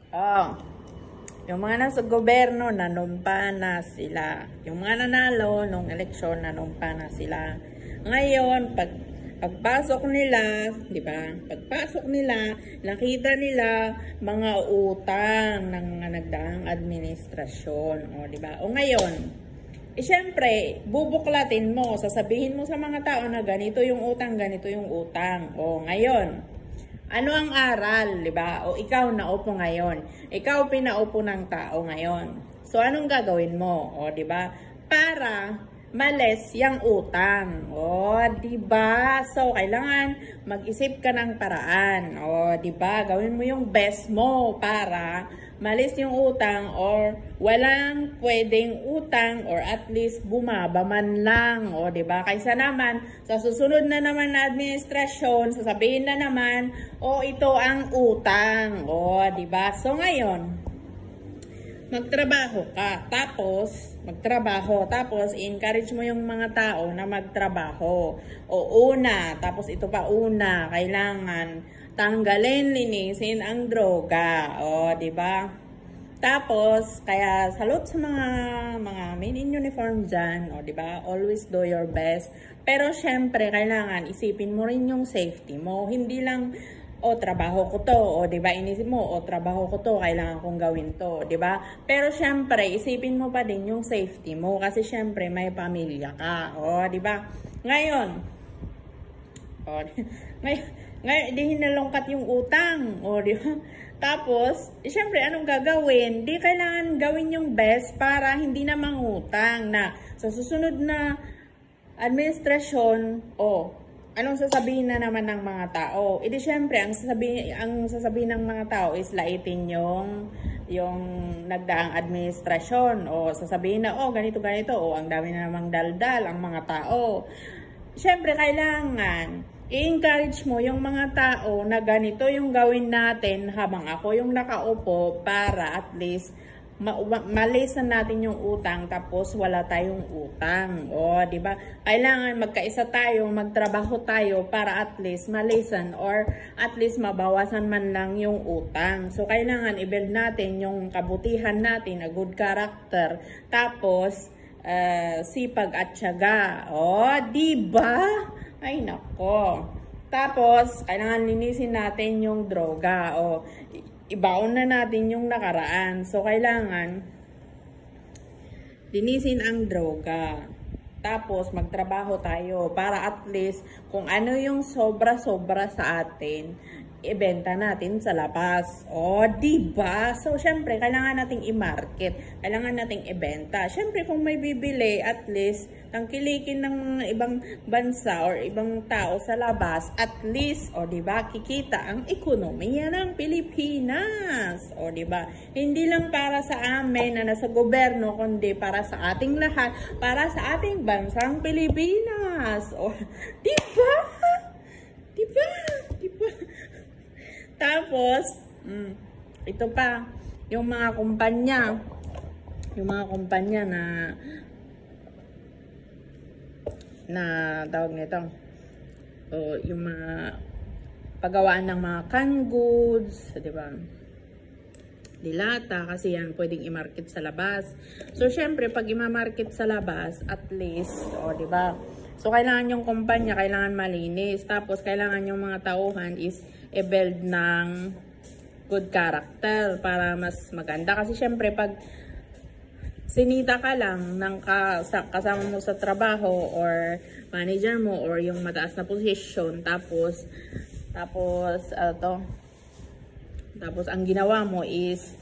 Oh, yung mga nasa gobyerno, nanumpa na sila. Yung mga nanalo nung eleksyon, nanumpa na sila. Ngayon, pagpasok nila, di ba? Pagpasok nila, nakita nila mga utang ng mga nagdaang administrasyon. O, di ba? O ngayon, syempre, bubuklatin mo, sasabihin mo sa mga tao na ganito yung utang, ganito yung utang. O, ngayon, ano ang aral, di ba? O ikaw naupo ngayon. Ikaw pinaupo ng tao ngayon. So anong gagawin mo? O di ba? Para males yung utang. O di ba? So kailangan mag-isip ka ng paraan. O di ba? Gawin mo yung best mo para malis yung utang or walang pwedeng utang or at least bumaba man lang. O diba? Kaysa naman, sa susunod na naman na administrasyon, sasabihin na naman, o ito ang utang. O diba? So ngayon, magtrabaho ka. Tapos i-encourage mo yung mga tao na magtrabaho. O tapos ito pa kailangan tanggalin, linisin ang droga. O, di ba? Tapos, kaya salute sa mga men in uniform dyan. O, di ba? Always do your best. Pero, syempre, kailangan isipin mo rin yung safety mo. Hindi lang, trabaho ko to. O, di ba? Inisip mo, trabaho ko to. Kailangan kong gawin to. Di ba? Pero, syempre, isipin mo pa din yung safety mo. Kasi, syempre, may pamilya ka. O, di ba? Ngayon, ngayon, di hinalungkat yung utang. O, di ba? Tapos, syempre, anong gagawin? Di kailangan gawin yung best para hindi na mangutang na sa susunod na administrasyon, anong sasabihin na naman ng mga tao? Di syempre, ang sasabihin ng mga tao is laitin yung nagdaang administrasyon. O, sasabihin na, ganito, ang dami na namang daldal ang mga tao. Syempre, kailangan i-encourage mo yung mga tao na ganito yung gawin natin habang ako yung nakaupo para at least malisan natin yung utang tapos wala tayong utang. O, di ba? Kailangan magkaisa tayo, magtrabaho tayo para at least malisan or at least mabawasan man lang yung utang. So, kailangan i-build natin yung kabutihan natin, a good character. Tapos, sipag at tiyaga. O, di ba? Ay, nako. Tapos, kailangan linisin natin yung droga. O, ibaon na natin yung nakaraan. So, kailangan linisin ang droga. Tapos, magtrabaho tayo para at least kung ano yung sobra-sobra sa atin, ibenta natin sa labas. O, diba? So, syempre, kailangan nating i-market. Kailangan nating ibenta. Syempre, kung may bibili, at least, tangkilikin ng mga ibang bansa or ibang tao sa labas, at least, diba, kikita ang ekonomiya ng Pilipinas. Diba? Hindi lang para sa amin na nasa gobyerno, kundi para sa ating lahat, para sa ating bansang Pilipinas. Diba? Diba? Diba? Tapos, ito pa, yung mga kumpanya na tawag nito, yung mga paggawaan ng mga canned goods, di ba? Dilata, kasi yan pwedeng i-market sa labas. So, syempre, pag i-market sa labas, at least, di ba? So, kailangan yung kumpanya, kailangan malinis. Tapos, kailangan yung mga tauhan is i-build ng good character para mas maganda. Kasi, syempre, pag sinita ka lang ng kasama mo sa trabaho or manager mo or yung mataas na position, tapos ang ginawa mo is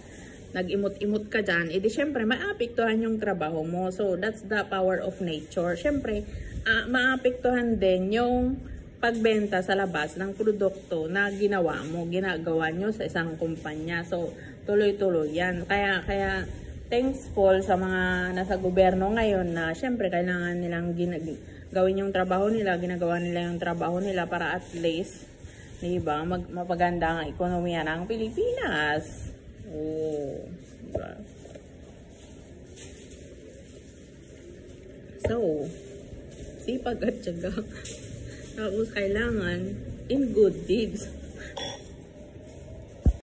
nag-imot-imot ka dyan, edi syempre maapektuhan yung trabaho mo. So that's the power of nature. Syempre maapektuhan din yung pagbenta sa labas ng produkto na ginagawa nyo sa isang kumpanya. So tuloy-tuloy yan. Kaya thankful sa mga nasa gobyerno ngayon na syempre kailangan nilang gawin yung trabaho nila, ginagawa nila yung trabaho nila para at least, diba, mapaganda ang ekonomiya ng Pilipinas. Diba? So, sipag at tiyaga. Tapos kailangan in good deeds.